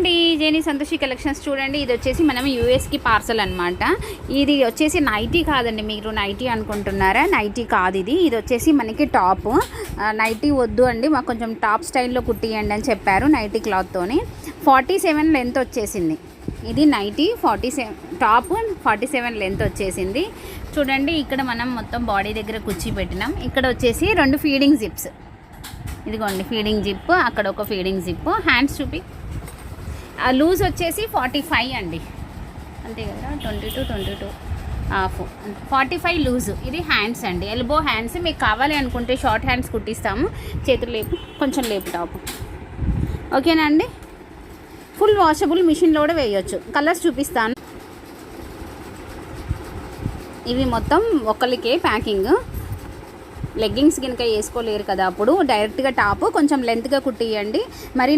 అండి, జేని సంతోషి కలెక్షన్స్ చూడండి. ఇది వచ్చేసి మనం యూఎస్కి పార్సల్ అనమాట. ఇది వచ్చేసి నైటీ కాదండి, మీరు నైటీ అనుకుంటున్నారా? నైటీ కాదు ఇది. ఇది వచ్చేసి మనకి టాప్. నైటీ వద్దు అండి, మాకు కొంచెం టాప్ స్టైల్లో కుట్టియండి అని చెప్పారు. నైటీ క్లాత్తోని 47 లెంత్ వచ్చేసింది. ఇది నైటీ 47 టాప్ 47 లెంత్ వచ్చేసింది. చూడండి, ఇక్కడ మనం మొత్తం బాడీ దగ్గర కుర్చీ పెట్టినాం. ఇక్కడ వచ్చేసి 2 ఫీడింగ్ జిప్స్. ఇదిగోండి ఫీడింగ్ జిప్, అక్కడ ఒక ఫీడింగ్ జిప్. హ్యాండ్స్ చూపి. లూజ్ వచ్చేసి 45 అండి, అంతే కదా. 22 హాఫ్ 45 లూజు. ఇది హ్యాండ్స్ అండి, ఎల్బో హ్యాండ్స్. మీకు కావాలి అనుకుంటే షార్ట్ హ్యాండ్స్ కుట్టిస్తాము. చేతులు లేపు, కొంచెం లేపు టాప్. ఓకేనా అండి. ఫుల్ వాషబుల్, మిషన్లో కూడా వేయచ్చు. కలర్స్ చూపిస్తాను. ఇవి మొత్తం ఒకరికే ప్యాకింగ్. లెగ్గింగ్స్ కనుక వేసుకోలేరు కదా, అప్పుడు డైరెక్ట్గా టాప్ కొంచెం లెంత్గా కుట్టియండి. మరి